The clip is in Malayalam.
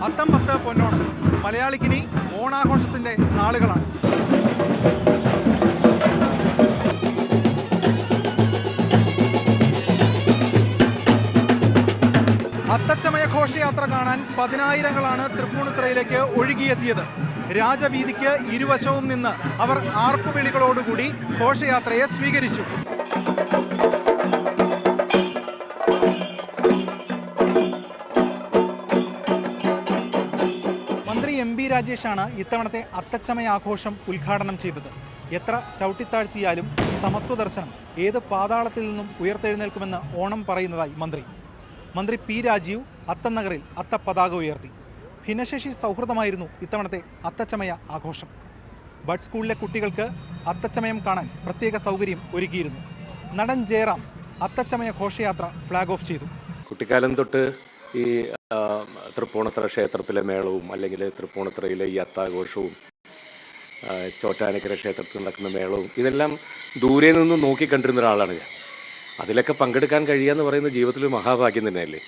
അത്തം 10 പൊന്നോണം മലയാളിക്കിനി ഓണാഘോഷത്തിന്റെ നാളുകളാണ്. അത്തച്ചമയ ഘോഷയാത്ര കാണാൻ പതിനായിരങ്ങളാണ് തൃപ്പൂണിത്തുറയിലേക്ക് ഒഴുകിയെത്തിയത്. രാജവീതിക്ക് ഇരുവശവും നിന്ന് അവർ ആർപ്പുവിളികളോടുകൂടി ഘോഷയാത്രയെ സ്വീകരിച്ചു. മന്ത്രി MP രാജേഷാണ് ഇത്തവണത്തെ അത്തച്ചമയ ആഘോഷം ഉദ്ഘാടനം ചെയ്തത്. എത്ര ചവിട്ടിത്താഴ്ത്തിയാലും സമത്വ ദർശനം ഏത് പാതാളത്തിൽ നിന്നും ഉയർത്തെഴുന്നേൽക്കുമെന്ന് ഓണം പറയുന്നതായി മന്ത്രി P രാജീവ് അത്തനഗറിൽ അത്തപതാക ഉയർത്തി. ഭിന്നശേഷി സൗഹൃദമായിരുന്നു ഇത്തവണത്തെ അത്തച്ചമയ ആഘോഷം. ബഡ് സ്കൂളിലെ കുട്ടികൾക്ക് അത്തച്ചമയം കാണാൻ പ്രത്യേക സൗകര്യം ഒരുക്കിയിരുന്നു. നടൻ ജയറാം അത്തച്ചമയ ഘോഷയാത്ര ഫ്ലാഗ് ഓഫ് ചെയ്തു. കുട്ടിക്കാലം തൊട്ട് ഈ തൃപ്പൂണിത്തുറ ക്ഷേത്രത്തിലെ മേളവും അല്ലെങ്കിൽ തൃപ്പൂണിത്തുറയിലെ ഈ അത്താഘോഷവും ചോറ്റാനിക്കര ക്ഷേത്രത്തിൽ നടക്കുന്ന മേളവും ഇതെല്ലാം ദൂരെ നിന്ന് നോക്കിക്കണ്ടിരുന്ന ഒരാളാണ് ഞാൻ. അതിലൊക്കെ പങ്കെടുക്കാൻ കഴിയുക എന്ന് പറയുന്നത് ജീവിതത്തിൽ മഹാഭാഗ്യം തന്നെയല്ലേ.